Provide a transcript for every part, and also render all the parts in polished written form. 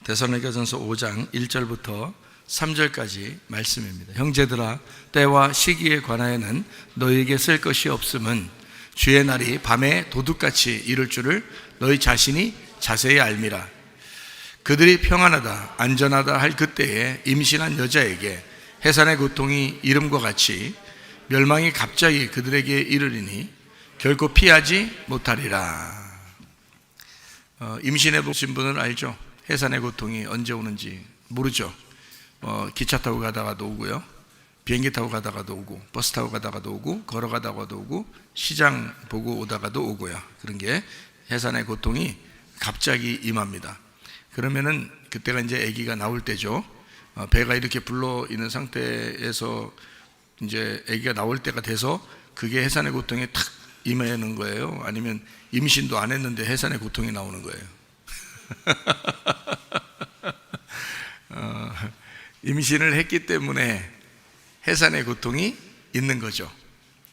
데살로니가전서 5장 1절부터 3절까지 말씀입니다. 형제들아, 때와 시기에 관하여는 너희에게 쓸 것이 없음은 주의 날이 밤에 도둑같이 이를 줄을 너희 자신이 자세히 알미라. 그들이 평안하다 안전하다 할 그때에 임신한 여자에게 해산의 고통이 이름과 같이 멸망이 갑자기 그들에게 이르리니 결코 피하지 못하리라. 임신해 보신 분은 알죠? 해산의 고통이 언제 오는지 모르죠. 기차 타고 가다가도 오고요, 비행기 타고 가다가도 오고, 버스 타고 가다가도 오고, 걸어가다가도 오고, 시장 보고 오다가도 오고요. 그런 게 해산의 고통이 갑자기 임합니다. 그러면은 그때가 이제 아기가 나올 때죠. 배가 이렇게 불러 있는 상태에서 이제 아기가 나올 때가 돼서 그게 해산의 고통이 탁 임하는 거예요? 아니면 임신도 안 했는데 해산의 고통이 나오는 거예요? 임신을 했기 때문에 해산의 고통이 있는 거죠.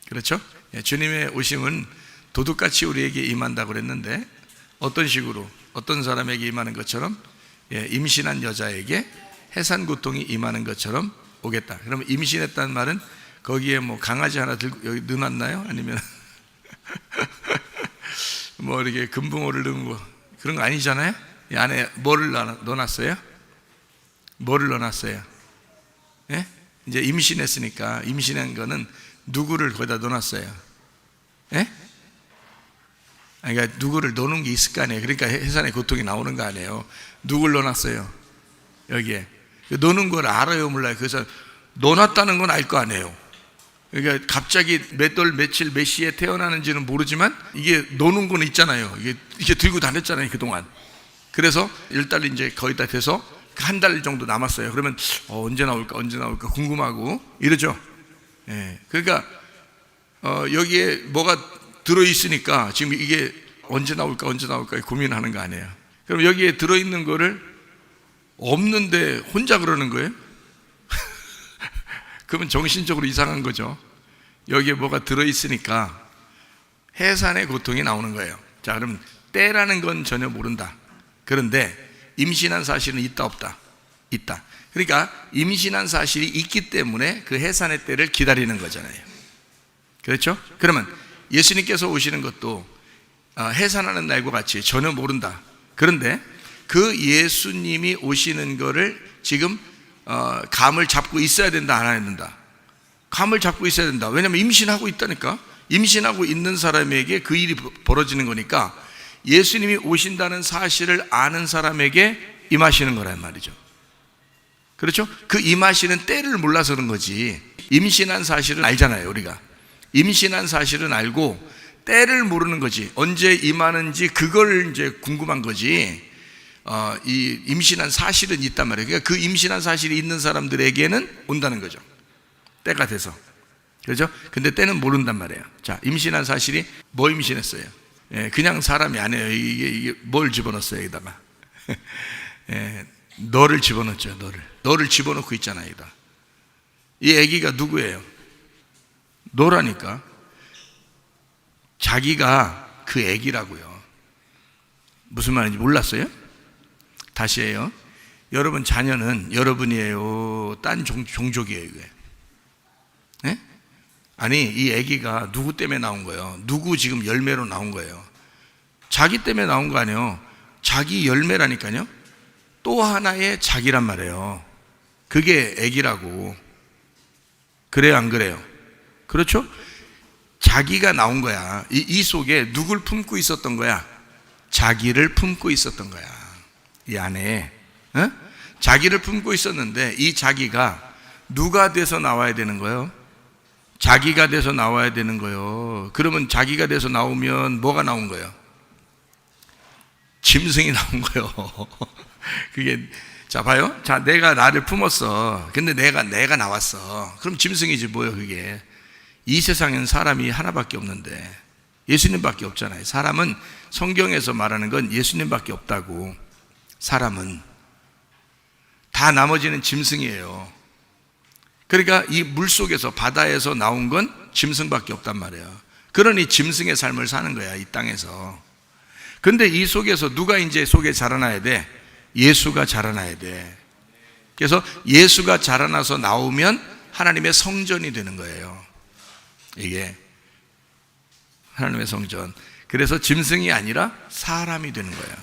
그렇죠? 주님의 오심은 도둑같이 우리에게 임한다고 그랬는데, 어떤 식으로, 어떤 사람에게 임하는 것처럼, 임신한 여자에게 해산 고통이 임하는 것처럼 오겠다. 그러면 임신했다는 말은 거기에 뭐 강아지 하나 들고 여기 넣어놨나요? 아니면 뭐 이렇게 금붕어를 넣은 거, 그런 거 아니잖아요? 이 안에 뭐를 넣어놨어요? 뭐를 넣어놨어요? 예? 이제 임신했으니까, 임신한 거는 누구를 거기다 넣어놨어요? 예? 그러니까 누구를 넣는 게 있을 거 아니에요. 그러니까 해산의 고통이 나오는 거 아니에요. 누구를 넣어놨어요? 여기에. 넣는 걸 알아요, 몰라요? 그래서 넣어놨다는 건 알 거 아니에요. 그러니까 갑자기 몇 월, 며칠, 몇 시에 태어나는지는 모르지만 이게 노는 건 있잖아요. 이게 들고 다녔잖아요, 그동안. 그래서 10달 이제 거의 다 돼서 한 달 정도 남았어요. 그러면 언제 나올까 궁금하고 이러죠. 예. 그러니까 여기에 뭐가 들어있으니까 지금 이게 언제 나올까 고민하는 거 아니에요. 그럼 여기에 들어있는 거를 없는데 혼자 그러는 거예요? 그러면 정신적으로 이상한 거죠. 여기에 뭐가 들어있으니까 해산의 고통이 나오는 거예요. 자, 그럼 때라는 건 전혀 모른다. 그런데 임신한 사실은 있다 없다? 있다. 그러니까 임신한 사실이 있기 때문에 그 해산의 때를 기다리는 거잖아요. 그렇죠? 그러면 예수님께서 오시는 것도 해산하는 날과 같이 전혀 모른다. 그런데 그 예수님이 오시는 거를 지금 감을 잡고 있어야 된다, 안 해야 된다? 감을 잡고 있어야 된다. 왜냐하면 임신하고 있다니까. 임신하고 있는 사람에게 그 일이 벌어지는 거니까 예수님이 오신다는 사실을 아는 사람에게 임하시는 거란 말이죠. 그렇죠? 그 임하시는 때를 몰라서 그런 거지. 임신한 사실은 알잖아요, 우리가. 임신한 사실은 알고 때를 모르는 거지. 언제 임하는지 그걸 이제 궁금한 거지. 이 임신한 사실은 있단 말이에요. 그러니까 그 임신한 사실이 있는 사람들에게는 온다는 거죠. 때가 돼서. 그렇죠? 근데 때는 모른단 말이에요. 자, 임신한 사실이 뭐 임신했어요? 그냥 사람이 아니에요. 이게 뭘 집어넣었어요, 여기다가? 너를 집어넣었죠, 너를 집어넣고 있잖아요, 여기다. 이 아기가 누구예요? 너라니까. 자기가 그 아기라고요. 무슨 말인지 몰랐어요? 다시 해요. 여러분 자녀는 여러분이에요? 딴 종족이에요, 이게? 네? 아니, 이 아기가 누구 때문에 나온 거예요? 누구 지금 열매로 나온 거예요? 자기 때문에 나온 거 아니에요. 자기 열매라니까요. 또 하나의 자기란 말이에요. 그게 아기라고. 그래요, 안 그래요? 그렇죠? 자기가 나온 거야. 이 속에 누굴 품고 있었던 거야? 자기를 품고 있었던 거야. 이 안에 자기를 품고 있었는데, 이 자기가 누가 돼서 나와야 되는 거예요? 자기가 돼서 나와야 되는 거예요. 그러면 자기가 돼서 나오면 뭐가 나온 거예요? 짐승이 나온 거예요. 그게, 자, 봐요. 자, 내가 나를 품었어. 근데 내가 나왔어. 그럼 짐승이지 뭐예요, 그게? 이 세상에는 사람이 하나밖에 없는데 예수님밖에 없잖아요. 사람은, 성경에서 말하는 건 예수님밖에 없다고. 사람은 다 나머지는 짐승이에요. 그러니까 이 물속에서, 바다에서 나온 건 짐승밖에 없단 말이에요. 그러니 짐승의 삶을 사는 거야, 이 땅에서. 근데 이 속에서 누가 이제 속에 자라나야 돼? 예수가 자라나야 돼. 그래서 예수가 자라나서 나오면 하나님의 성전이 되는 거예요. 이게 하나님의 성전. 그래서 짐승이 아니라 사람이 되는 거예요.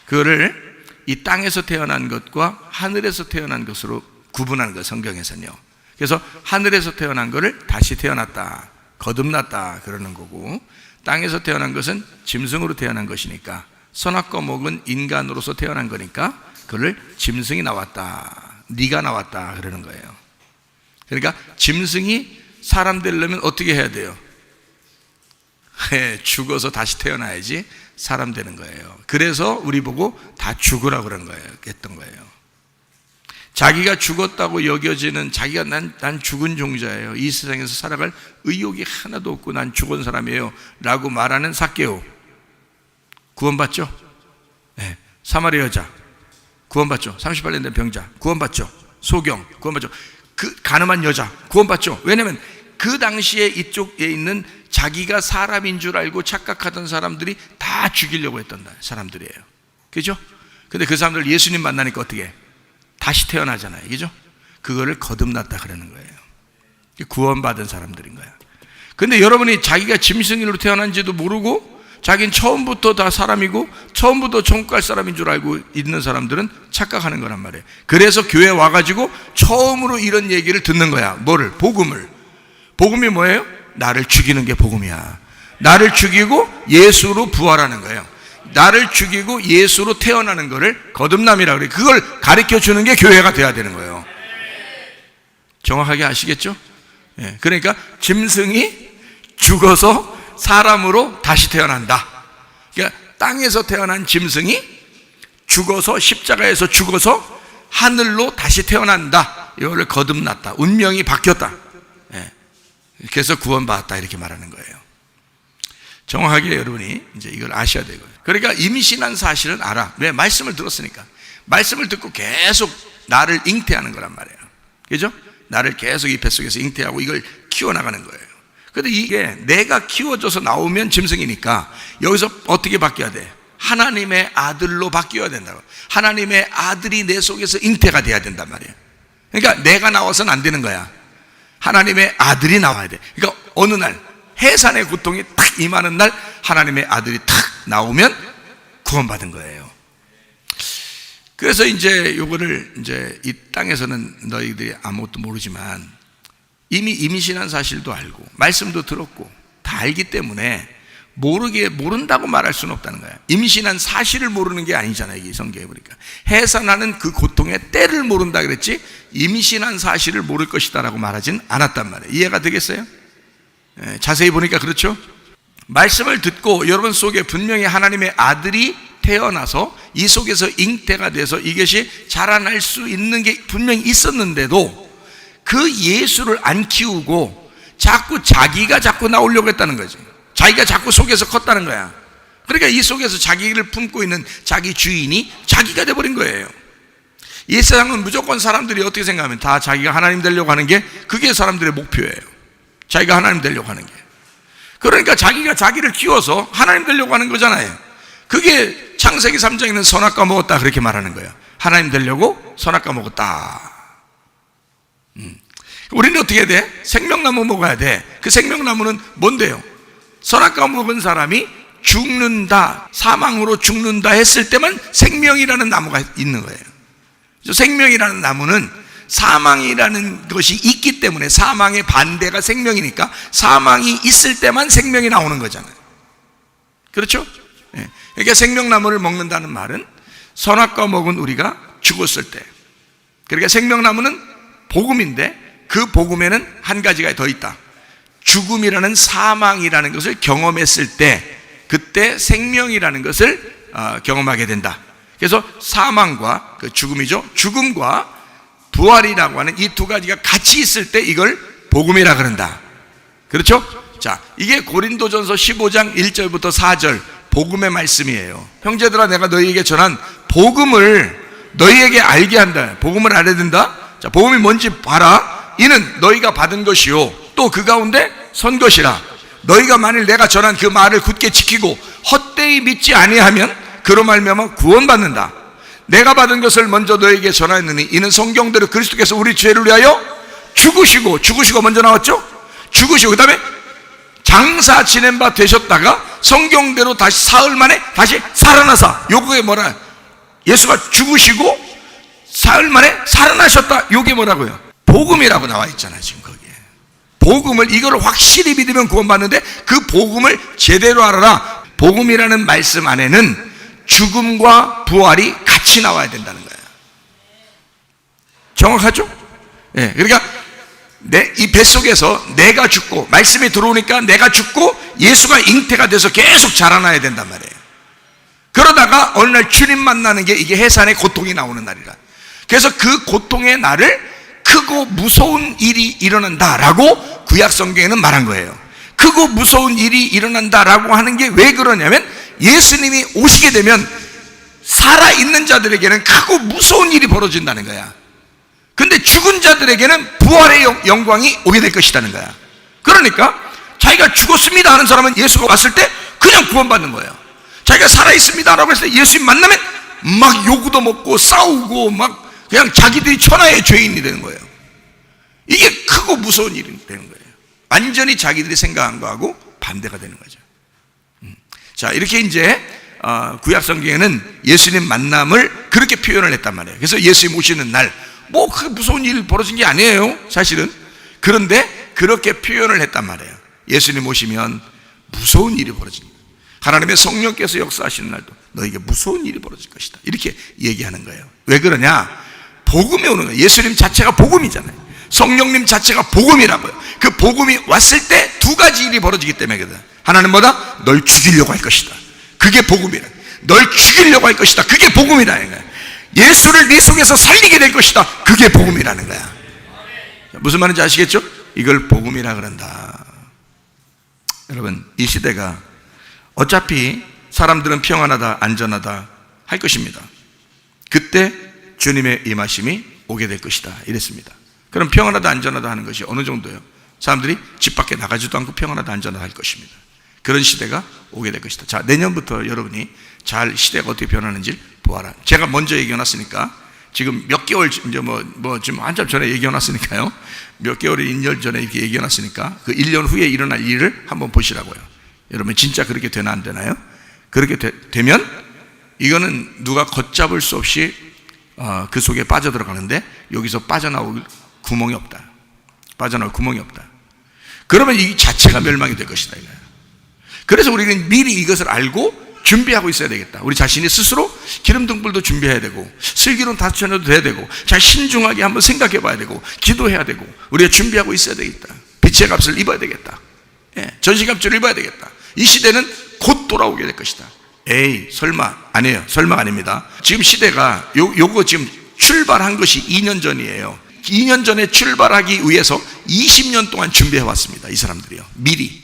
그거를 이 땅에서 태어난 것과 하늘에서 태어난 것으로 구분하는 거예요, 성경에서는요. 그래서 하늘에서 태어난 것을 다시 태어났다, 거듭났다 그러는 거고, 땅에서 태어난 것은 짐승으로 태어난 것이니까, 선악과 목은 인간으로서 태어난 거니까 그걸 짐승이 나왔다, 네가 나왔다 그러는 거예요. 그러니까 짐승이 사람 되려면 어떻게 해야 돼요? 죽어서 다시 태어나야지 사람 되는 거예요. 그래서 우리 보고 다 죽으라고 그런 거예요, 했던 거예요. 자기가 죽었다고 여겨지는, 자기가 난 죽은 종자예요, 이 세상에서 살아갈 의욕이 하나도 없고 난 죽은 사람이에요 라고 말하는 삭개오 구원받죠? 네. 사마리아 여자 구원받죠? 38년 된 병자 구원받죠? 소경 구원받죠? 그 가늠한 여자 구원받죠? 왜냐하면 그 당시에 이쪽에 있는 자기가 사람인 줄 알고 착각하던 사람들이 다 죽이려고 했던 사람들이에요. 그죠? 근데 그 사람들 예수님 만나니까 어떻게 해? 다시 태어나잖아요. 그죠? 그거를 거듭났다 그러는 거예요. 구원받은 사람들인 거야. 근데 여러분이 자기가 짐승으로 태어난지도 모르고 자기는 처음부터 다 사람이고 처음부터 천국 갈 사람인 줄 알고 있는 사람들은 착각하는 거란 말이에요. 그래서 교회 와가지고 처음으로 이런 얘기를 듣는 거야. 뭐를? 복음을. 복음이 뭐예요? 나를 죽이는 게 복음이야. 나를 죽이고 예수로 부활하는 거예요. 나를 죽이고 예수로 태어나는 거를 거듭남이라고 그래요. 그걸 가르쳐 주는 게 교회가 돼야 되는 거예요. 정확하게 아시겠죠? 예, 그러니까 짐승이 죽어서 사람으로 다시 태어난다. 그러니까 땅에서 태어난 짐승이 죽어서 십자가에서 죽어서 하늘로 다시 태어난다. 이거를 거듭났다. 운명이 바뀌었다. 예, 그래서 구원받았다 이렇게 말하는 거예요. 정확하게 여러분이 이제 이걸 아셔야 되고요. 그러니까 임신한 사실은 알아. 왜? 말씀을 들었으니까. 말씀을 듣고 계속 나를 잉태하는 거란 말이에요. 그죠? 나를 계속 이 뱃속에서 잉태하고 이걸 키워나가는 거예요. 근데 이게 내가 키워줘서 나오면 짐승이니까 여기서 어떻게 바뀌어야 돼? 하나님의 아들로 바뀌어야 된다고. 하나님의 아들이 내 속에서 잉태가 돼야 된단 말이에요. 그러니까 내가 나와서는 안 되는 거야. 하나님의 아들이 나와야 돼. 그러니까 어느 날 해산의 고통이 탁 임하는 날 하나님의 아들이 탁 나오면 구원받은 거예요. 그래서 이제 요거를 이제 이 땅에서는 너희들이 아무것도 모르지만 이미 임신한 사실도 알고 말씀도 들었고 다 알기 때문에 모른다고 말할 수는 없다는 거야. 임신한 사실을 모르는 게 아니잖아요. 이게 성경에 보니까 해산하는 그 고통의 때를 모른다 그랬지 임신한 사실을 모를 것이다라고 말하진 않았단 말이에요. 이해가 되겠어요? 네, 자세히 보니까 그렇죠? 말씀을 듣고 여러분 속에 분명히 하나님의 아들이 태어나서 이 속에서 잉태가 돼서 이것이 자라날 수 있는 게 분명히 있었는데도 그 예수를 안 키우고 자기가 자꾸 나오려고 했다는 거지. 자기가 자꾸 속에서 컸다는 거야. 그러니까 이 속에서 자기를 품고 있는 자기 주인이 자기가 돼버린 거예요. 이 세상은 무조건 사람들이 어떻게 생각하면 다 자기가 하나님 되려고 하는 게 그게 사람들의 목표예요. 자기가 하나님 되려고 하는 게. 그러니까 자기가 자기를 키워서 하나님 되려고 하는 거잖아요. 그게 창세기 3장에 있는 선악과 먹었다 그렇게 말하는 거예요. 하나님 되려고 선악과 먹었다. 우리는 어떻게 해야 돼? 생명나무 먹어야 돼. 그 생명나무는 뭔데요? 선악과 먹은 사람이 죽는다, 사망으로 죽는다 했을 때만 생명이라는 나무가 있는 거예요. 생명이라는 나무는 사망이라는 것이 있기 때문에 사망의 반대가 생명이니까 사망이 있을 때만 생명이 나오는 거잖아요. 그렇죠? 네. 그러니까 생명나무를 먹는다는 말은 선악과 먹은 우리가 죽었을 때, 그러니까 생명나무는 복음인데 그 복음에는 한 가지가 더 있다. 죽음이라는 사망이라는 것을 경험했을 때 그때 생명이라는 것을 경험하게 된다. 그래서 사망과 그 죽음이죠. 죽음과 부활이라고 하는 이 두 가지가 같이 있을 때 이걸 복음이라 그런다. 그렇죠? 자, 이게 고린도전서 15장 1절부터 4절 복음의 말씀이에요. 형제들아, 내가 너희에게 전한 복음을 너희에게 알게 한다. 복음을 알아야 된다. 자, 복음이 뭔지 봐라. 이는 너희가 받은 것이요 또 그 가운데 선 것이라. 너희가 만일 내가 전한 그 말을 굳게 지키고 헛되이 믿지 아니하면 그로 말미암아 구원받는다. 내가 받은 것을 먼저 너에게 전하였느니 이는 성경대로 그리스도께서 우리 죄를 위하여 죽으시고 먼저 나왔죠? 죽으시고 그 다음에 장사 지낸 바 되셨다가 성경대로 다시 사흘 만에 다시 살아나사. 요게 뭐라? 예수가 죽으시고 사흘 만에 살아나셨다. 요게 뭐라고요? 복음이라고 나와 있잖아요. 지금 거기에 복음을, 이거를 확실히 믿으면 구원받는데 그 복음을 제대로 알아라. 복음이라는 말씀 안에는 죽음과 부활이 같이 나와야 된다는 거예요. 정확하죠? 예, 그러니까 이 뱃속에서 내가 죽고, 말씀이 들어오니까 내가 죽고 예수가 잉태가 돼서 계속 자라나야 된단 말이에요. 그러다가 어느 날 주님 만나는 게 이게 해산의 고통이 나오는 날이라. 그래서 그 고통의 날을 크고 무서운 일이 일어난다라고 구약 성경에는 말한 거예요. 크고 무서운 일이 일어난다라고 하는 게 왜 그러냐면 예수님이 오시게 되면 살아있는 자들에게는 크고 무서운 일이 벌어진다는 거야. 근데 죽은 자들에게는 부활의 영광이 오게 될 것이라는 거야. 그러니까 자기가 죽었습니다 하는 사람은 예수가 왔을 때 그냥 구원받는 거예요. 자기가 살아있습니다 라고 했을 때 예수님 만나면 막 요구도 먹고 싸우고 막 그냥 자기들이 천하의 죄인이 되는 거예요. 이게 크고 무서운 일이 되는 거예요. 완전히 자기들이 생각한 거하고 반대가 되는 거죠. 자, 이렇게 이제 구약 성경에는 예수님 만남을 그렇게 표현을 했단 말이에요. 그래서 예수님 오시는 날 뭐 그 무서운 일 벌어진 게 아니에요, 사실은. 그런데 그렇게 표현을 했단 말이에요. 예수님 오시면 무서운 일이 벌어집니다. 하나님의 성령께서 역사하시는 날도 너에게 무서운 일이 벌어질 것이다. 이렇게 얘기하는 거예요. 왜 그러냐? 복음이 오는 거예요. 예수님 자체가 복음이잖아요. 성령님 자체가 복음이라고요. 그 복음이 왔을 때 두 가지 일이 벌어지기 때문에 그래. 하나는 뭐다? 널 죽이려고 할 것이다. 그게 복음이라. 널 죽이려고 할 것이다. 그게 복음이라는 거야. 예수를 네 속에서 살리게 될 것이다. 그게 복음이라는 거야. 무슨 말인지 아시겠죠? 이걸 복음이라 그런다. 여러분, 이 시대가 어차피 사람들은 평안하다, 안전하다 할 것입니다. 그때 주님의 임하심이 오게 될 것이다. 이랬습니다. 그럼 평안하다, 안전하다 하는 것이 어느 정도예요? 사람들이 집 밖에 나가지도 않고 평안하다, 안전하다 할 것입니다. 그런 시대가 오게 될 것이다. 자, 내년부터 여러분이 잘 시대가 어떻게 변하는지 보아라. 제가 먼저 얘기해놨으니까 지금 몇 개월, 이제 지금 한참 전에 얘기해놨으니까요. 몇 개월이 1년 전에 이렇게 얘기해놨으니까 그 1년 후에 일어날 일을 한번 보시라고요. 여러분, 진짜 그렇게 되나 안 되나요? 그렇게 되면 이거는 누가 걷잡을 수 없이 그 속에 빠져들어가는데 여기서 빠져나올 구멍이 없다. 빠져나올 구멍이 없다. 그러면 이 자체가 멸망이 될 것이다 이거예요. 그래서 우리는 미리 이것을 알고 준비하고 있어야 되겠다. 우리 자신이 스스로 기름 등불도 준비해야 되고 슬기로운 다스쳐도 돼야 되고 잘 신중하게 한번 생각해 봐야 되고 기도해야 되고 우리가 준비하고 있어야 되겠다. 빛의 값을 입어야 되겠다. 전시갑주를 입어야 되겠다. 이 시대는 곧 돌아오게 될 것이다. 에이, 설마 아니에요. 설마가 아닙니다. 지금 시대가 요거 지금 출발한 것이 2년 전이에요. 2년 전에 출발하기 위해서 20년 동안 준비해 왔습니다. 이 사람들이요. 미리.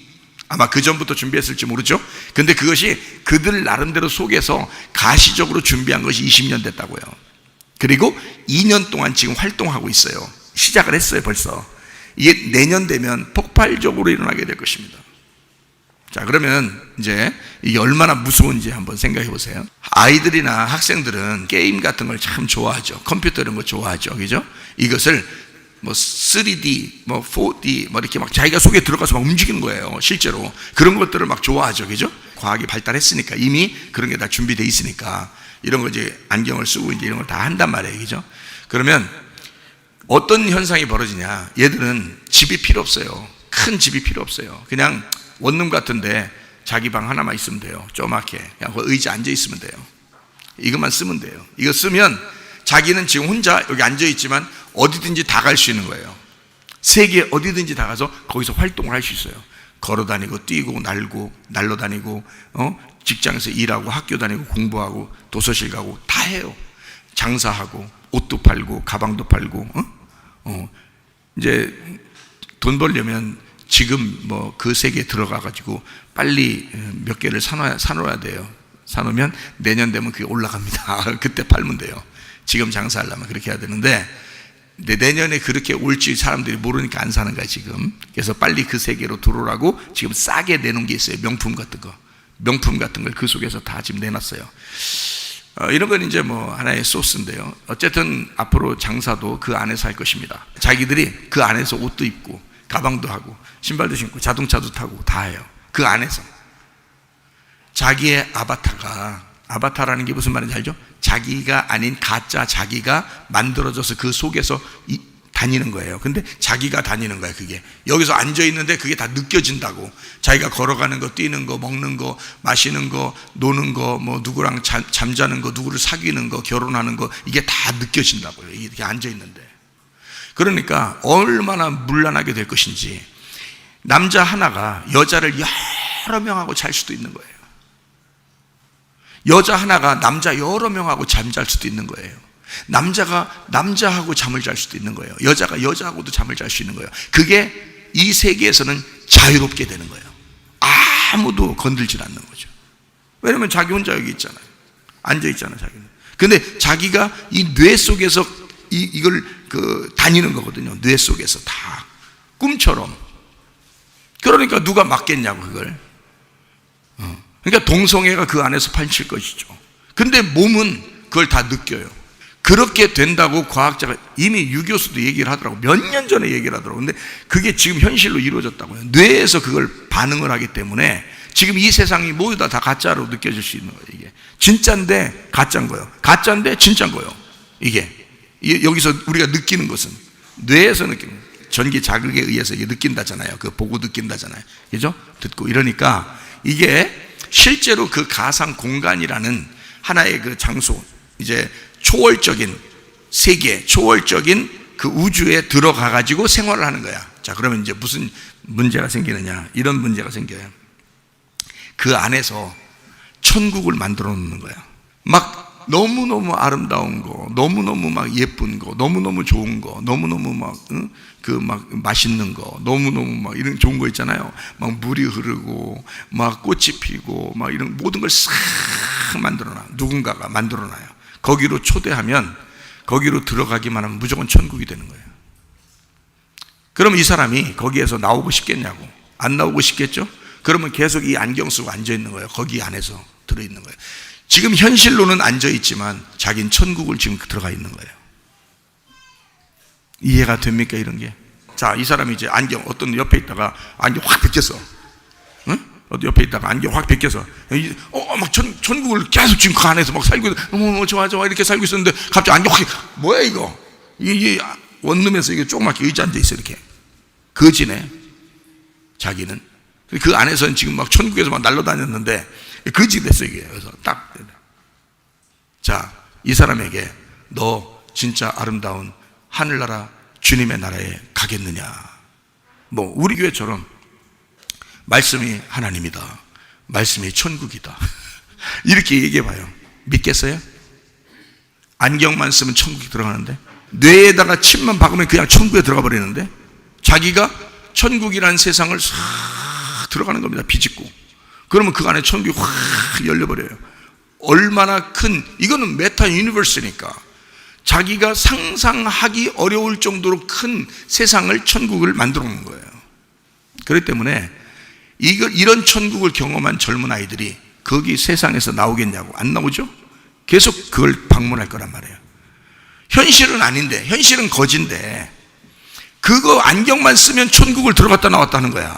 아마 그 전부터 준비했을지 모르죠. 근데 그것이 그들 나름대로 속에서 가시적으로 준비한 것이 20년 됐다고요. 그리고 2년 동안 지금 활동하고 있어요. 시작을 했어요, 벌써. 이게 내년 되면 폭발적으로 일어나게 될 것입니다. 자, 그러면 이제 이게 얼마나 무서운지 한번 생각해 보세요. 아이들이나 학생들은 게임 같은 걸 참 좋아하죠. 컴퓨터 이런 거 좋아하죠. 그죠? 이것을 뭐 3D, 뭐 4D, 뭐 이렇게 막 자기가 속에 들어가서 막 움직이는 거예요. 실제로. 그런 것들을 막 좋아하죠. 그죠? 과학이 발달했으니까 이미 그런 게 다 준비되어 있으니까 이런 거 이제 안경을 쓰고 이제 이런 걸 다 한단 말이에요. 그죠? 그러면 어떤 현상이 벌어지냐. 얘들은 집이 필요 없어요. 큰 집이 필요 없어요. 그냥 원룸 같은데 자기 방 하나만 있으면 돼요. 조그맣게. 그냥 그 의자 앉아 있으면 돼요. 이것만 쓰면 돼요. 이거 쓰면 자기는 지금 혼자 여기 앉아 있지만 어디든지 다 갈 수 있는 거예요. 세계 어디든지 다 가서 거기서 활동을 할 수 있어요. 걸어 다니고 뛰고 날로 다니고 직장에서 일하고 학교 다니고 공부하고 도서실 가고 다 해요. 장사하고 옷도 팔고 가방도 팔고 이제 돈 벌려면 지금 뭐 그 세계에 들어가 가지고 빨리 몇 개를 사놓아야 돼요. 사놓으면 내년 되면 그게 올라갑니다. 그때 팔면 돼요. 지금 장사하려면 그렇게 해야 되는데 내년에 그렇게 올지 사람들이 모르니까 안 사는 거야 지금. 그래서 빨리 그 세계로 들어오라고 지금 싸게 내놓은 게 있어요. 명품 같은 거. 명품 같은 걸 그 속에서 다 지금 내놨어요. 이런 건 이제 뭐 하나의 소스인데요. 어쨌든 앞으로 장사도 그 안에서 할 것입니다. 자기들이 그 안에서 옷도 입고 가방도 하고 신발도 신고 자동차도 타고 다 해요. 그 안에서 자기의 아바타라는 게 무슨 말인지 알죠? 자기가 아닌 가짜 자기가 만들어져서 그 속에서 다니는 거예요. 근데 자기가 다니는 거야. 그게 여기서 앉아 있는데 그게 다 느껴진다고. 자기가 걸어가는 거, 뛰는 거, 먹는 거, 마시는 거, 노는 거, 뭐 누구랑 잠자는 거, 누구를 사귀는 거, 결혼하는 거, 이게 다 느껴진다고요. 이렇게 앉아 있는데. 그러니까 얼마나 문란하게 될 것인지. 남자 하나가 여자를 여러 명하고 잘 수도 있는 거예요. 여자 하나가 남자 여러 명하고 잠잘 수도 있는 거예요. 남자가 남자하고 잠을 잘 수도 있는 거예요. 여자가 여자하고도 잠을 잘 수 있는 거예요. 그게 이 세계에서는 자유롭게 되는 거예요. 아무도 건들지 않는 거죠. 왜냐면 자기 혼자 여기 있잖아요. 앉아 있잖아요, 자기는. 근데 자기가 이 뇌 속에서 이걸 다니는 거거든요. 뇌 속에서 다 꿈처럼. 그러니까 누가 막겠냐고 그걸. 그러니까 동성애가 그 안에서 판칠 것이죠. 근데 몸은 그걸 다 느껴요. 그렇게 된다고 과학자가 이미 유교수도 얘기를 하더라고. 몇 년 전에 얘기를 하더라고. 근데 그게 지금 현실로 이루어졌다고요. 뇌에서 그걸 반응을 하기 때문에 지금 이 세상이 모두 다 가짜로 느껴질 수 있는 거예요. 이게 진짜인데 가짜인 거예요. 가짜인데 진짜인 거예요. 이게 여기서 우리가 느끼는 것은 뇌에서 느끼는 거예요. 전기 자극에 의해서 이게 느낀다잖아요. 그 보고 느낀다잖아요. 그죠? 듣고 이러니까 이게 실제로 그 가상 공간이라는 하나의 그 장소, 이제 초월적인 세계, 초월적인 그 우주에 들어가 가지고 생활을 하는 거야. 자, 그러면 이제 무슨 문제가 생기느냐? 이런 문제가 생겨요. 그 안에서 천국을 만들어 놓는 거야. 막 너무너무 아름다운 거, 너무너무 막 예쁜 거, 너무너무 좋은 거, 너무너무 막 맛있는 거, 너무너무 막 이런 좋은 거 있잖아요. 막 물이 흐르고 막 꽃이 피고 막 이런 모든 걸 싹 만들어 놔. 누군가가 만들어 놔요. 거기로 초대하면 거기로 들어가기만 하면 무조건 천국이 되는 거예요. 그럼 이 사람이 거기에서 나오고 싶겠냐고. 안 나오고 싶겠죠? 그러면 계속 이 안경 쓰고 앉아 있는 거예요. 거기 안에서 들어 있는 거예요. 지금 현실로는 앉아 있지만 자기는 천국을 지금 들어가 있는 거예요. 이해가 됩니까, 이런 게? 자, 이 사람이 이제 안경 어떤 옆에 있다가 안경 확 벗겼어. 응? 어디 옆에 있다가 안경 확 벗겨서 막 천국을 계속 지금 그 안에서 막 살고 좋아 이렇게 살고 있었는데 갑자기 안경 확, 뭐야 이거? 이게 원룸에서 이게 조그맣게 의자 앉아 있어. 이렇게 거지네. 자기는 그 안에서는 지금 막 천국에서 막 날아다녔는데 거지 됐어 이게. 그래서 딱, 자, 이 사람에게 너 진짜 아름다운 하늘나라 주님의 나라에 가겠느냐? 뭐 우리 교회처럼 말씀이 하나님이다, 말씀이 천국이다 이렇게 얘기해봐요. 믿겠어요? 안경만 쓰면 천국에 들어가는데, 뇌에다가 침만 박으면 그냥 천국에 들어가 버리는데, 자기가 천국이라는 세상을 싹 들어가는 겁니다. 비집고. 그러면 그 안에 천국이 확 열려버려요. 얼마나 큰, 이거는 메타 유니버스니까 자기가 상상하기 어려울 정도로 큰 세상을, 천국을 만들어 놓은 거예요. 그렇기 때문에 이런 천국을 경험한 젊은 아이들이 거기 세상에서 나오겠냐고. 안 나오죠? 계속 그걸 방문할 거란 말이에요. 현실은 아닌데, 현실은 거진데 그거 안경만 쓰면 천국을 들어갔다 나왔다는 거야.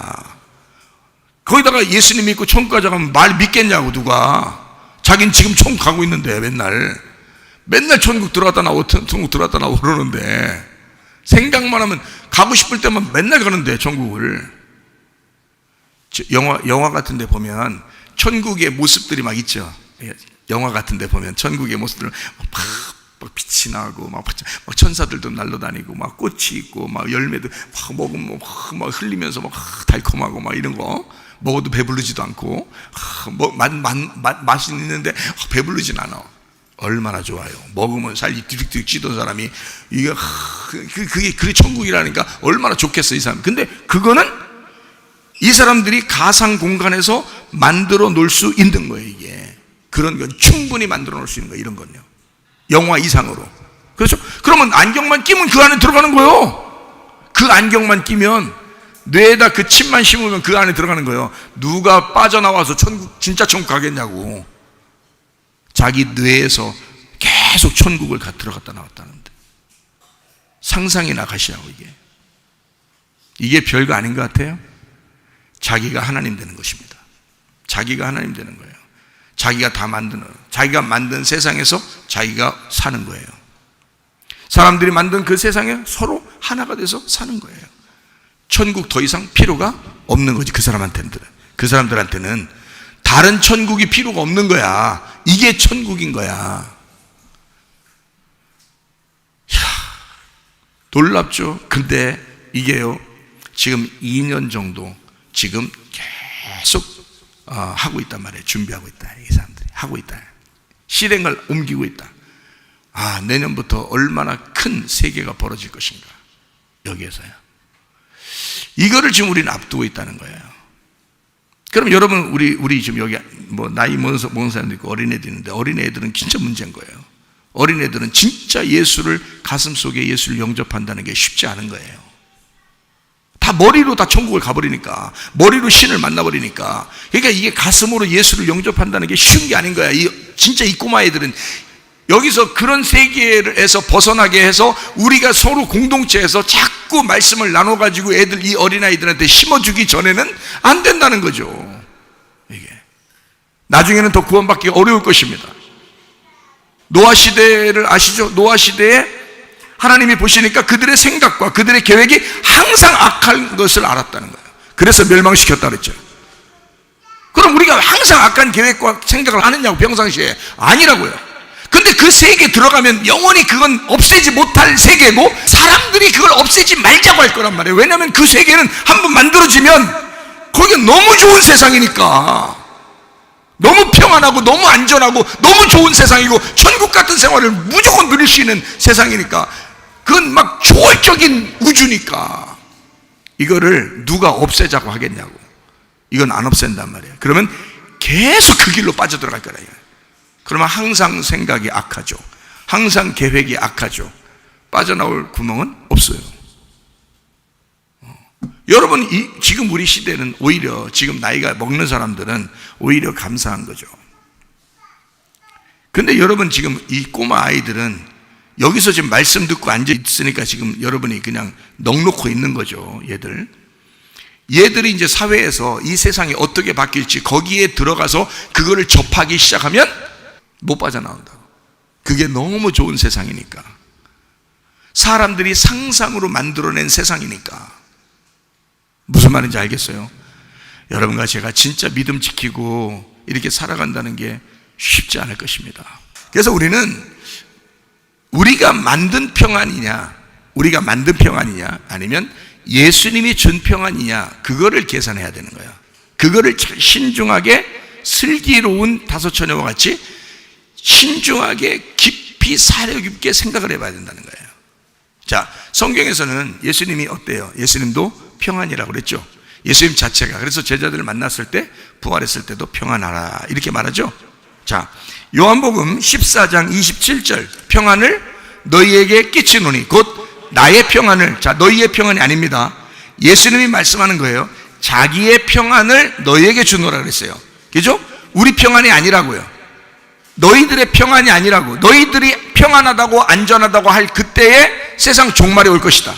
거기다가 예수님 믿고 천국 가자고 말 믿겠냐고. 누가. 자긴 지금 천국 가고 있는데 맨날 천국 들어갔다 나오고 천국 들어갔다 나오고 그러는데, 생각만 하면 가고 싶을 때만 맨날 가는데 천국을. 영화 같은 데 보면 천국의 모습들이 막 있죠. 영화 같은 데 보면 천국의 모습들 막 빛이 나고 막 천사들도 날아다니고 막 꽃이 있고 막 열매도 막 먹으면 막 흘리면서 막 달콤하고 막 이런 거 먹어도 배부르지도 않고 맛이 있는데 배부르진 않아. 얼마나 좋아요. 먹으면 살이 뒤득뒤득 찌던 사람이 그게 천국이라니까 얼마나 좋겠어 이 사람. 근데 그거는 이 사람들이 가상 공간에서 만들어 놓을 수 있는 거예요. 이게 그런 건 충분히 만들어 놓을 수 있는 거예요. 이런 건요, 영화 이상으로. 그렇죠? 그러면 안경만 끼면 그 안에 들어가는 거예요. 그 안경만 끼면, 뇌에다 그 칩만 심으면 그 안에 들어가는 거예요. 누가 빠져나와서 진짜 천국 가겠냐고. 자기 뇌에서 계속 천국을 들어갔다 나왔다는데, 상상이나 가시라고. 이게 별거 아닌 것 같아요? 자기가 하나님 되는 것입니다. 자기가 하나님 되는 거예요. 자기가 다 자기가 만든 세상에서 자기가 사는 거예요. 사람들이 만든 그 세상에 서로 하나가 돼서 사는 거예요. 천국 더 이상 필요가 없는 거지. 그 사람들한테는 다른 천국이 필요가 없는 거야. 이게 천국인 거야. 이야, 놀랍죠? 근데 이게요, 지금 2년 정도 지금 계속 하고 있단 말이에요. 준비하고 있다. 이 사람들이 하고 있다. 실행을 옮기고 있다. 내년부터 얼마나 큰 세계가 벌어질 것인가. 여기에서요. 이거를 지금 우리는 앞두고 있다는 거예요. 그럼 여러분, 우리 지금 여기 나이 먹은 사람도 있고 어린애도 있는데, 어린애들은 진짜 문제인 거예요. 어린애들은 진짜 가슴속에 예수를 영접한다는 게 쉽지 않은 거예요. 다 머리로 다 천국을 가버리니까, 머리로 신을 만나버리니까. 그러니까 이게 가슴으로 예수를 영접한다는 게 쉬운 게 아닌 거야. 진짜 이 꼬마 애들은 여기서 그런 세계에서 벗어나게 해서 우리가 서로 공동체에서 자꾸 말씀을 나눠가지고 이 어린아이들한테 심어주기 전에는 안 된다는 거죠. 이게 나중에는 더 구원받기 어려울 것입니다. 노아 시대를 아시죠? 노아 시대에 하나님이 보시니까 그들의 생각과 그들의 계획이 항상 악한 것을 알았다는 거예요. 그래서 멸망시켰다 그랬죠. 그럼 우리가 항상 악한 계획과 생각을 하느냐고, 평상시에. 아니라고요. 근데 그 세계에 들어가면 영원히 그건 없애지 못할 세계고, 사람들이 그걸 없애지 말자고 할 거란 말이에요. 왜냐하면 그 세계는 한번 만들어지면 거기가 너무 좋은 세상이니까, 너무 평안하고 너무 안전하고 너무 좋은 세상이고 천국 같은 생활을 무조건 누릴 수 있는 세상이니까, 그건 막 초월적인 우주니까 이거를 누가 없애자고 하겠냐고. 이건 안 없앤단 말이에요. 그러면 계속 그 길로 빠져들어갈 거라. 그러면 항상 생각이 악하죠. 항상 계획이 악하죠. 빠져나올 구멍은 없어요. 여러분, 지금 우리 시대는 오히려, 지금 나이가 먹는 사람들은 오히려 감사한 거죠. 근데 여러분, 지금 이 꼬마 아이들은 여기서 지금 말씀 듣고 앉아 있으니까 지금 여러분이 그냥 넋놓고 있는 거죠. 얘들이 이제 사회에서 이 세상이 어떻게 바뀔지 거기에 들어가서 그거를 접하기 시작하면 못 빠져나온다고. 그게 너무 좋은 세상이니까, 사람들이 상상으로 만들어낸 세상이니까. 무슨 말인지 알겠어요? 여러분과 제가 진짜 믿음 지키고 이렇게 살아간다는 게 쉽지 않을 것입니다. 그래서 우리가 만든 평안이냐, 아니면 예수님이 준 평안이냐, 그거를 계산해야 되는 거야. 그거를 신중하게, 슬기로운 다섯 처녀와 같이 신중하게 깊이 사려 깊게 생각을 해봐야 된다는 거예요. 자, 성경에서는 예수님이 어때요? 예수님도 평안이라고 그랬죠. 예수님 자체가. 그래서 제자들을 만났을 때, 부활했을 때도 평안하라 이렇게 말하죠. 자, 요한복음 14장 27절, 평안을 너희에게 끼치노니 곧 나의 평안을. 자, 너희의 평안이 아닙니다. 예수님이 말씀하는 거예요. 자기의 평안을 너희에게 주노라 그랬어요. 그죠? 우리 평안이 아니라고요. 너희들의 평안이 아니라고. 너희들이 평안하다고 안전하다고 할 그때에 세상 종말이 올 것이다.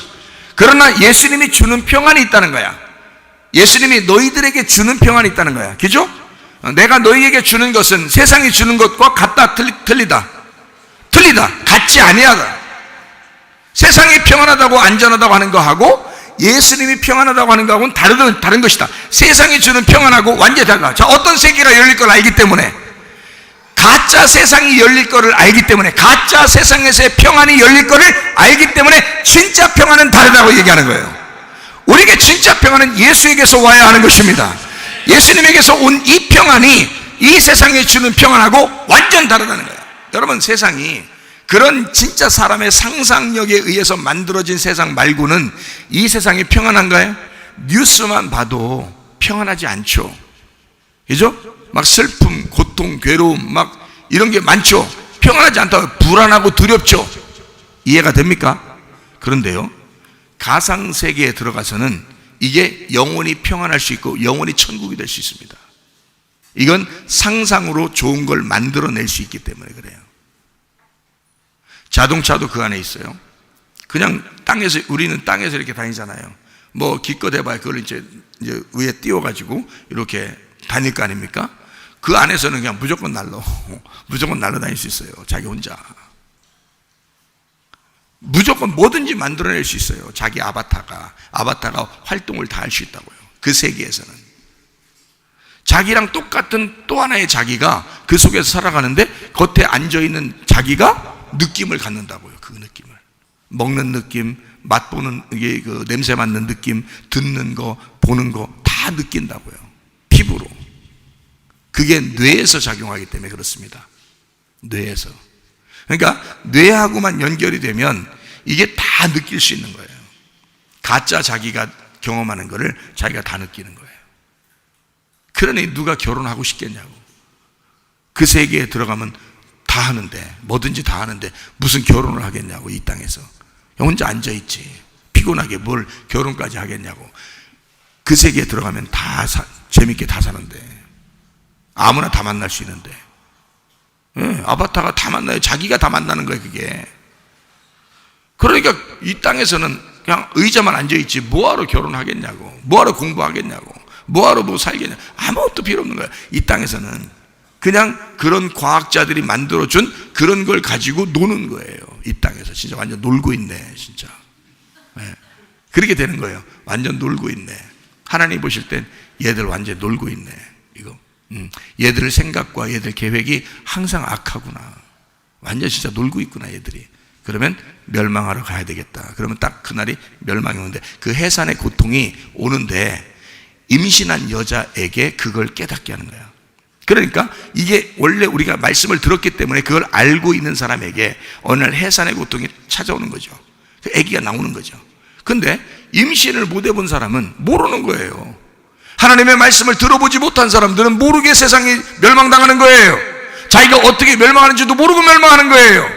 그러나 예수님이 주는 평안이 있다는 거야. 예수님이 너희들에게 주는 평안이 있다는 거야. 그죠? 내가 너희에게 주는 것은 세상이 주는 것과 같다, 틀리다. 같지 아니하다. 세상이 평안하다고 안전하다고 하는 거하고 예수님이 평안하다고 하는 거하고는 다른 것이다. 세상이 주는 평안하고 완전히 달라. 자, 어떤 세계가 열릴 걸 알기 때문에, 가짜 세상이 열릴 거를 알기 때문에, 가짜 세상에서의 평안이 열릴 거를 알기 때문에 진짜 평안은 다르다고 얘기하는 거예요. 우리에게 진짜 평안은 예수에게서 와야 하는 것입니다. 예수님에게서 온 이 평안이 이 세상에 주는 평안하고 완전 다르다는 거예요. 여러분, 세상이 그런 진짜 사람의 상상력에 의해서 만들어진 세상 말고는 이 세상이 평안한가요? 뉴스만 봐도 평안하지 않죠. 그죠? 막 슬픔, 고통, 괴로움 막 이런 게 많죠. 평안하지 않다고, 불안하고 두렵죠. 이해가 됩니까? 그런데요, 가상세계에 들어가서는 이게 영원히 평안할 수 있고 영원히 천국이 될 수 있습니다. 이건 상상으로 좋은 걸 만들어낼 수 있기 때문에 그래요. 자동차도 그 안에 있어요. 그냥 땅에서, 우리는 땅에서 이렇게 다니잖아요. 뭐 기껏 해봐야 그걸 이제 위에 띄워가지고 이렇게 다닐 거 아닙니까? 그 안에서는 그냥 무조건 날로 다닐 수 있어요. 자기 혼자. 무조건 뭐든지 만들어낼 수 있어요. 자기 아바타가 활동을 다 할 수 있다고요. 그 세계에서는. 자기랑 똑같은 또 하나의 자기가 그 속에서 살아가는데 겉에 앉아있는 자기가 느낌을 갖는다고요. 그 느낌을. 먹는 느낌, 맛보는, 이게 그 냄새 맡는 느낌, 듣는 거, 보는 거 다 느낀다고요. 피부로. 그게 뇌에서 작용하기 때문에 그렇습니다. 뇌에서. 그러니까 뇌하고만 연결이 되면 이게 다 느낄 수 있는 거예요. 가짜 자기가 경험하는 거를 자기가 다 느끼는 거예요. 그러니 누가 결혼하고 싶겠냐고. 그 세계에 들어가면 다 하는데, 뭐든지 다 하는데 무슨 결혼을 하겠냐고. 이 땅에서 혼자 앉아있지. 피곤하게 뭘 결혼까지 하겠냐고. 그 세계에 들어가면 다 재밌게 다 사는데, 아무나 다 만날 수 있는데, 아바타가 다 만나요. 자기가 다 만나는 거예요. 그게. 그러니까 이 땅에서는 그냥 의자만 앉아있지 뭐하러 결혼하겠냐고, 뭐하러 공부하겠냐고, 뭐하러 뭐 살겠냐고. 아무것도 필요 없는 거예요. 이 땅에서는 그냥 그런 과학자들이 만들어준 그런 걸 가지고 노는 거예요. 이 땅에서 진짜 완전 놀고 있네. 진짜. 그렇게 되는 거예요. 완전 놀고 있네. 하나님 보실 땐 얘들 완전 놀고 있네. 이거. 얘들 생각과 얘들 계획이 항상 악하구나. 완전 진짜 놀고 있구나 얘들이. 그러면 멸망하러 가야 되겠다. 그러면 딱 그날이 멸망이 오는데, 그 해산의 고통이 오는데 임신한 여자에게 그걸 깨닫게 하는 거야. 그러니까 이게 원래 우리가 말씀을 들었기 때문에 그걸 알고 있는 사람에게 어느 날 해산의 고통이 찾아오는 거죠. 아기가 나오는 거죠. 근데 임신을 못 해본 사람은 모르는 거예요. 하나님의 말씀을 들어보지 못한 사람들은 모르게 세상이 멸망당하는 거예요. 자기가 어떻게 멸망하는지도 모르고 멸망하는 거예요.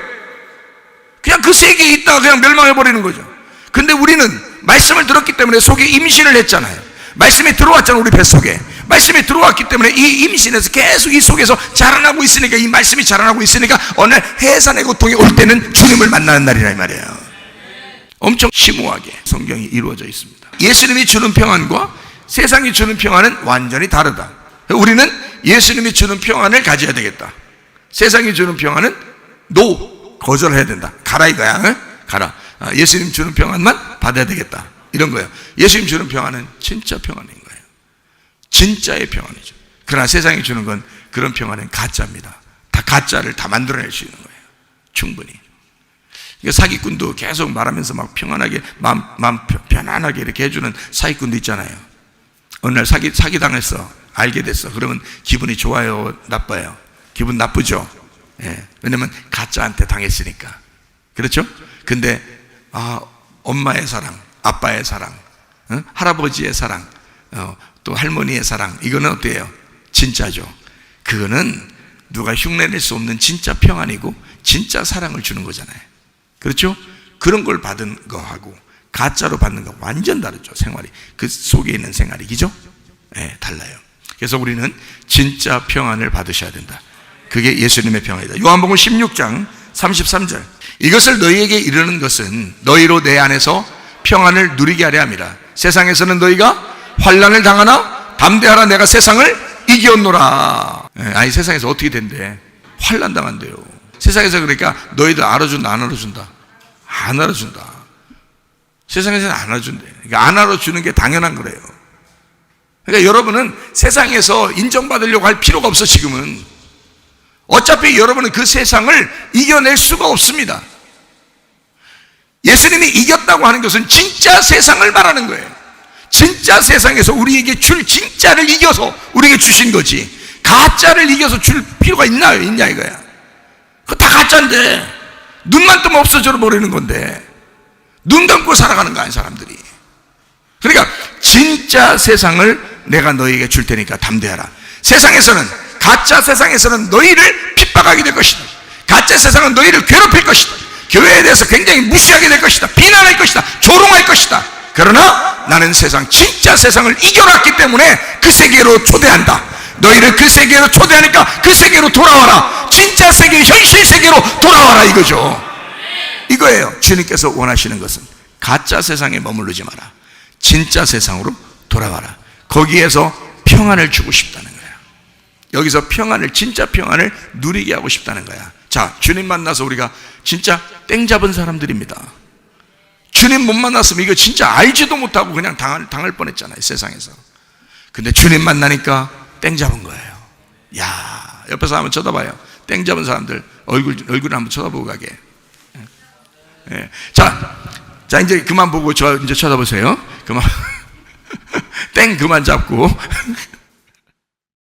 그냥 그 세계에 있다가 그냥 멸망해버리는 거죠. 근데 우리는 말씀을 들었기 때문에 속에 임신을 했잖아요. 말씀이 들어왔잖아요. 우리 뱃속에 말씀이 들어왔기 때문에 이 임신에서 계속 이 속에서 자라나고 있으니까, 이 말씀이 자라나고 있으니까 어느 날 해산의 고통이 올 때는 주님을 만나는 날이라 이 말이에요. 엄청 심오하게 성경이 이루어져 있습니다. 예수님이 주는 평안과 세상이 주는 평안은 완전히 다르다. 우리는 예수님이 주는 평안을 가져야 되겠다. 세상이 주는 평안은 거절해야 된다. 가라 이거야. 가라. 예수님 주는 평안만 받아야 되겠다. 이런 거예요. 예수님 주는 평안은 진짜 평안인 거예요. 진짜의 평안이죠. 그러나 세상이 주는 건 그런 평안은 가짜입니다. 다 가짜를 다 만들어낼 수 있는 거예요. 충분히. 사기꾼도 계속 말하면서 막 평안하게 마음 편안하게 이렇게 해주는 사기꾼도 있잖아요. 어느 날 사기당했어. 알게 됐어. 그러면 기분이 좋아요, 나빠요? 기분 나쁘죠. 왜냐면 가짜한테 당했으니까. 그렇죠? 근데 엄마의 사랑, 아빠의 사랑, 할아버지의 사랑, 또 할머니의 사랑, 이거는 어때요? 진짜죠. 그거는 누가 흉내낼 수 없는 진짜 평안이고 진짜 사랑을 주는 거잖아요. 그렇죠? 그런 걸 받은 거하고 가짜로 받는 거 완전 다르죠. 생활이. 그 속에 있는 생활이. 그죠? 달라요. 그래서 우리는 진짜 평안을 받으셔야 된다. 그게 예수님의 평안이다. 요한복음 16장 33절. 이것을 너희에게 이르는 것은 너희로 내 안에서 평안을 누리게 하려 함이라. 세상에서는 너희가 환난을 당하나 담대하라. 내가 세상을 이겼노라. 아니 세상에서 어떻게 된대? 환난 당한대요. 세상에서 그러니까 너희들 알아준다, 안 알아준다? 안 알아준다. 세상에서는 안 알아준대. 그러니까 안 알아주는 게 당연한 거래요. 그러니까 여러분은 세상에서 인정받으려고 할 필요가 없어. 지금은 어차피 여러분은 그 세상을 이겨낼 수가 없습니다. 예수님이 이겼다고 하는 것은 진짜 세상을 말하는 거예요. 진짜 세상에서 우리에게 줄 진짜를 이겨서 우리에게 주신 거지, 가짜를 이겨서 줄 필요가 있냐 이거야. 그거 다 가짜인데 눈만 뜨면 없어져 버리는 건데 눈 감고 살아가는 거 아니야 사람들이. 그러니까 진짜 세상을 내가 너희에게 줄 테니까 담대하라. 세상에서는, 가짜 세상에서는 너희를 핍박하게 될 것이다. 가짜 세상은 너희를 괴롭힐 것이다. 교회에 대해서 굉장히 무시하게 될 것이다. 비난할 것이다. 조롱할 것이다. 그러나 나는 진짜 세상을 이겨놨기 때문에 그 세계로 초대한다. 너희를 그 세계로 초대하니까 그 세계로 돌아와라. 진짜 세계, 현실 세계로 돌아와라 이거죠. 이거예요. 주님께서 원하시는 것은 가짜 세상에 머무르지 마라. 진짜 세상으로 돌아와라. 거기에서 평안을 주고 싶다는 거야. 여기서 평안을, 진짜 평안을 누리게 하고 싶다는 거야. 자, 주님 만나서 우리가 진짜 땡 잡은 사람들입니다. 주님 못 만났으면 이거 진짜 알지도 못하고 그냥 당할 뻔했잖아요, 세상에서. 근데 주님 만나니까 땡 잡은 거예요. 야, 옆에서 한번 쳐다봐요. 땡 잡은 사람들 얼굴을 한번 쳐다보고 가게. 예. 자, 이제 그만 보고 저 이제 쳐다보세요. 그만. 땡 그만 잡고.